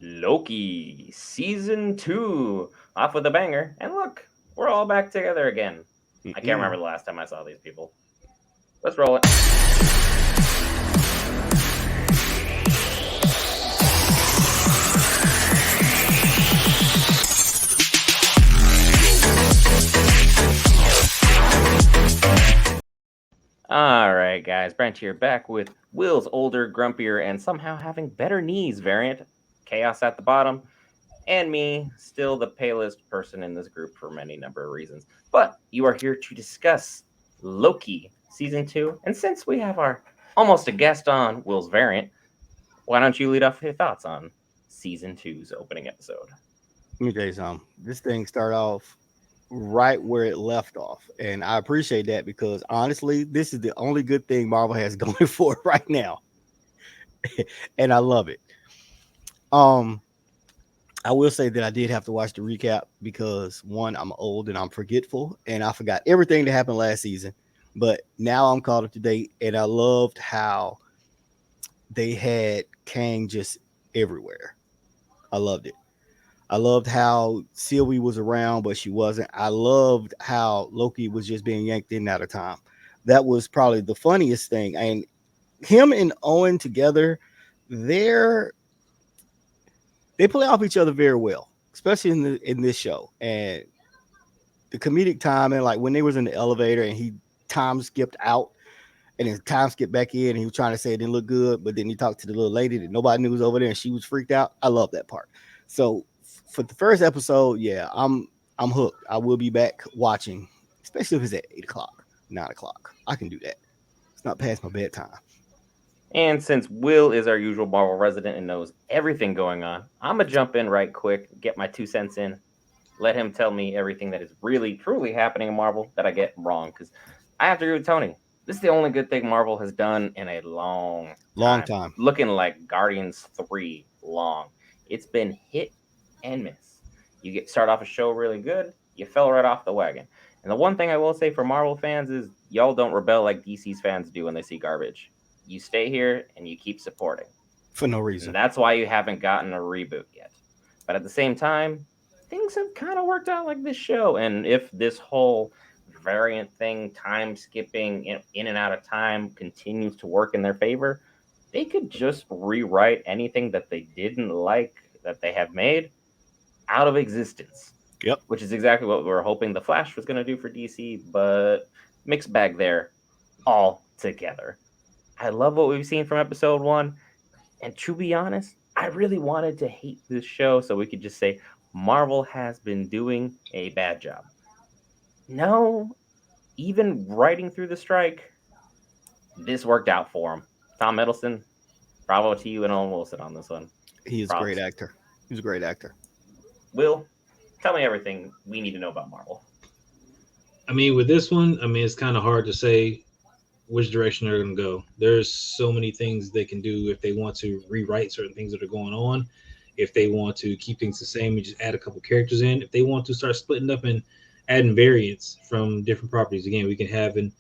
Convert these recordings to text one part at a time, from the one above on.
Loki Season 2 off with a banger. And look, we're all back together again. I can't remember the last time I saw these people. Let's roll it. All right, guys. Brent here back with Will's older, grumpier, and somehow having better knees variant. Chaos at the bottom. And me, still the palest person in this group for many number of reasons. But you are here to discuss Loki Season 2. And since we have our almost a guest on Will's variant, why don't you lead off with your thoughts on Season 2's opening episode? Let me tell you something. This thing started off right where it left off, and I appreciate that because honestly, this is the only good thing Marvel has going for it right now, and I love it. Um, I will say that I did have to watch the recap because one, I'm old and I'm forgetful, and I forgot everything that happened last season. But now I'm caught up to date, and I loved how they had Kang just everywhere. I loved it. I loved how Sylvie was around, but she wasn't. I loved how Loki was just being yanked in and out of time. That was probably the funniest thing. And him and Owen together, they're they play off each other very well, especially in this show. And the comedic time and like when they was in the elevator and he time skipped out and then time skipped back in and he was trying to say it didn't look good, but then he talked to the little lady that nobody knew was over there and she was freaked out. I love that part. So for the first episode, yeah, I'm hooked. I will be back watching, especially if it's at 8 o'clock, 9 o'clock. I can do that. It's not past my bedtime. And since Will is our usual Marvel resident and knows everything going on, I'm going to jump in right quick, get my 2 cents in, let him tell me everything that is really, truly happening in Marvel that I get wrong. Because I have to agree with Tony. This is the only good thing Marvel has done in a long Long time. time. Looking like Guardians 3 long. It's been hit and miss. You get start off a show really good, you fell right off the wagon. And the one thing I will say for Marvel fans is y'all don't rebel like DC's fans do when they see garbage. You stay here and you keep supporting. For no And reason. that's why you haven't gotten a reboot yet. But at the same time, things have kind of worked out like this show. And if this whole variant thing, time skipping in and out of time continues to work in their favor, they could just rewrite anything that they didn't like that they have made out of existence, Yep. which is exactly what we were hoping the Flash was going to do for DC, but mixed bag there all together. I love what we've seen from episode 1, and to be honest, I really wanted to hate this show so we could just say Marvel has been doing a bad job. No, even writing through the strike, this worked out for him. Tom Middleton, bravo to you and Owen Wilson on this one. He is a Props. great actor. He's a great actor. Will, tell me everything we need to know about Marvel. I mean, with this one, I mean, it's kind of hard to say which direction they're going to go. There's so many things they can do if they want to rewrite certain things that are going on. If they want to keep things the same and just add a couple characters in. If they want to start splitting up and adding variants from different properties, again, we can have an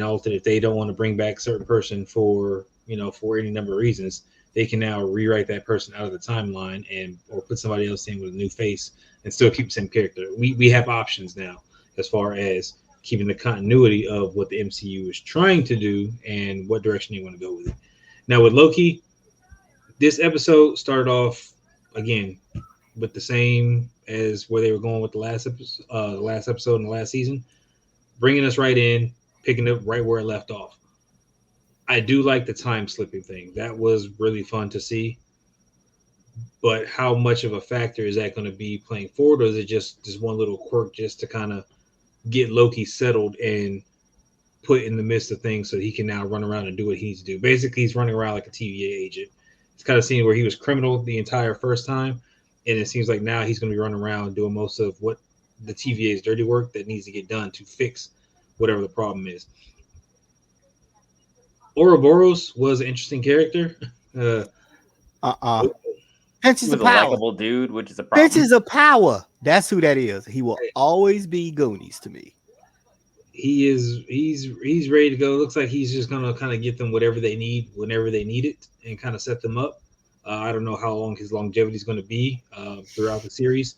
alternate. If they don't want to bring back a certain person for for any number of reasons, they can now rewrite that person out of the timeline and or put somebody else in with a new face and still keep the same character. We have options now as far as keeping the continuity of what the MCU is trying to do and what direction they want to go with it. Now with Loki, this episode started off again with the same as where they were going with the last episode in the last season, bringing us right in, picking up right where it left off. I do like the time slipping thing. That was really fun to see. But how much of a factor is that going to be playing forward, or is it just one little quirk just to kind of get Loki settled and put in the midst of things so he can now run around and do what he needs to do? Basically, he's running around like a TVA agent. It's kind of seen where he was criminal the entire first time, and it seems like now he's going to be running around doing most of what the TVA's dirty work that needs to get done to fix whatever the problem is. Ouroboros was an interesting character. Uh-uh. He Pinches was of a power. likable dude, which is a problem. Pinches of power. That's who that is. He will always be Goonies to me. He's ready to go. Looks like he's just gonna kind of get them whatever they need whenever they need it and kind of set them up. I don't know how long his longevity is going to be throughout the series,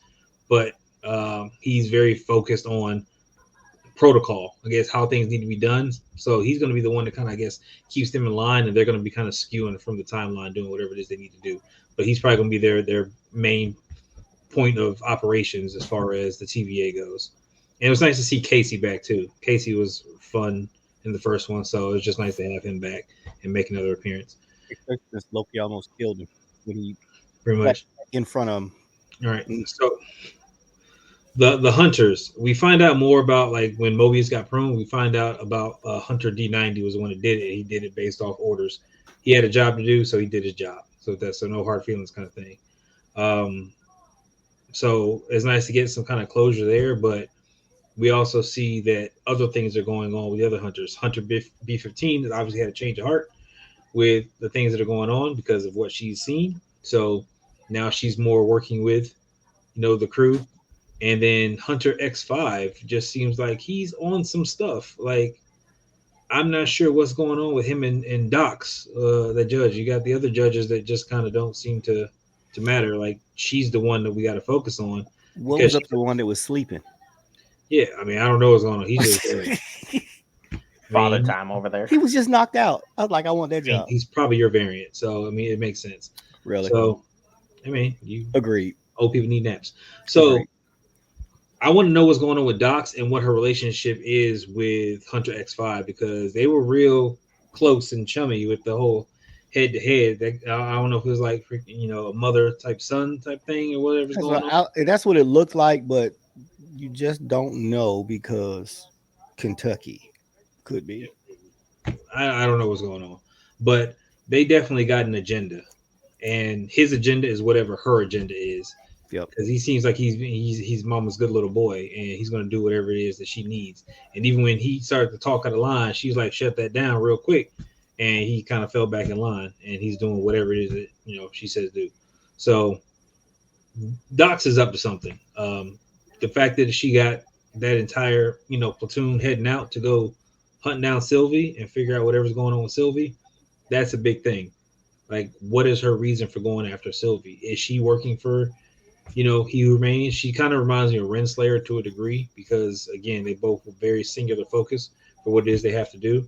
but he's very focused on protocol, I guess, how things need to be done. So he's going to be the one that kind of, I guess, keeps them in line, and they're going to be kind of skewing from the timeline, doing whatever it is they need to do. But he's probably going to be their main point of operations as far as the TVA goes. And it was nice to see Casey back too. Casey was fun in the first one, so it was just nice to have him back and make another appearance. Especially since Loki almost killed him when he Pretty much in front of him. All right. So the hunters, we find out more about, like, when Mobius got pruned. We find out about Hunter D90 was the one that did it. He did it based off orders. He had a job to do, so he did his job. So no hard feelings kind of thing. So it's nice to get some kind of closure there, but we also see that other things are going on with the other hunters. Hunter B15 has obviously had a change of heart with the things that are going on because of what she's seen. So now she's more working with, the crew. And then Hunter X5 just seems like he's on some stuff. Like, I'm not sure what's going on with him and Docs, the judge. You got the other judges that just kind of don't seem to matter. Like, she's the one that we got to focus on. What was up to the one that was sleeping? Yeah, I mean, I don't know what's going on. He's just Father time over there. He was just knocked out. I was like, I want that job. He's probably your variant, so I mean, it makes sense. Really? So, I mean, you agreed. Old people need naps. So, agreed. I want to know what's going on with Docs and what her relationship is with Hunter X5, because they were real close and chummy with the whole head to head. I don't know if it was like, a mother type son type thing or whatever's going on. That's what it looked like, but you just don't know because Kentucky could be. I don't know what's going on, but they definitely got an agenda, and his agenda is whatever her agenda is. Yep. Because he seems like he's mama's good little boy, and he's going to do whatever it is that she needs. And even when he started to talk out of line, she's like, shut that down real quick. And he kind of fell back in line, and he's doing whatever it is that, she says do. So Docs is up to something. The fact that she got that entire, platoon heading out to go hunt down Sylvie and figure out whatever's going on with Sylvie, that's a big thing. Like, what is her reason for going after Sylvie? Is she working for, He Who Remains? She kind of reminds me of Renslayer to a degree, because, again, they both have very singular focus for what it is they have to do.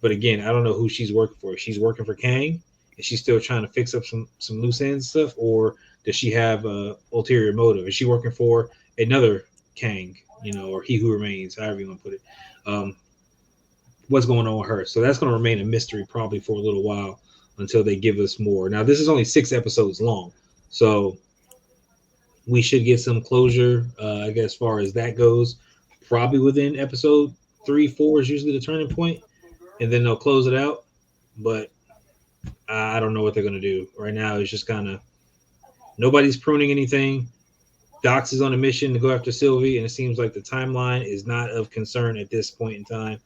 But again, I don't know who she's working for. If she's working for Kang, is she still trying to fix up some loose ends and stuff, or does she have a ulterior motive? Is she working for another Kang, or He Who Remains, however you want to put it? What's going on with her? So that's going to remain a mystery probably for a little while until they give us more. Now, this is only 6 episodes long, so we should get some closure, I guess, as far as that goes. Probably within episode 3-4 is usually the turning point, and then they'll close it out. But I don't know what they're going to do. Right now, it's just kind of nobody's pruning anything. Docs is on a mission to go after Sylvie, and it seems like the timeline is not of concern at this point in time.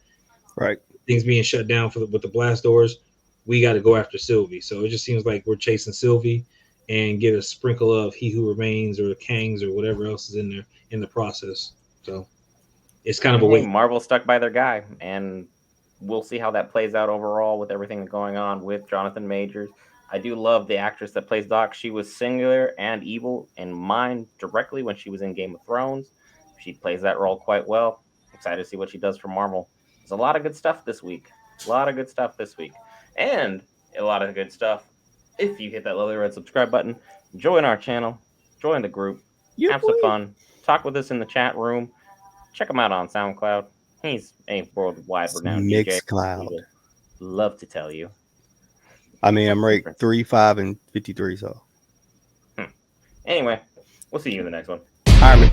Right. Things being shut down with the blast doors. We got to go after Sylvie. So it just seems like we're chasing Sylvie and get a sprinkle of He Who Remains or the Kangs or whatever else is in there in the process. So it's kind of a wait. Marvel stuck by their guy, and we'll see how that plays out overall with everything going on with Jonathan Majors. I do love the actress that plays Doc. She was singular and evil in mind directly when she was in Game of Thrones. She plays that role quite well. Excited to see what she does for Marvel. There's a lot of good stuff this week. And a lot of good stuff if you hit that lovely red subscribe button. Join our channel. Join the group. Have some fun. Talk with us in the chat room. Check him out on SoundCloud. He's a worldwide renowned DJ. Mixcloud. Love to tell you. I mean, I'm ranked 3, 5, and 53. So Anyway, we'll see you in the next one. Iron Man.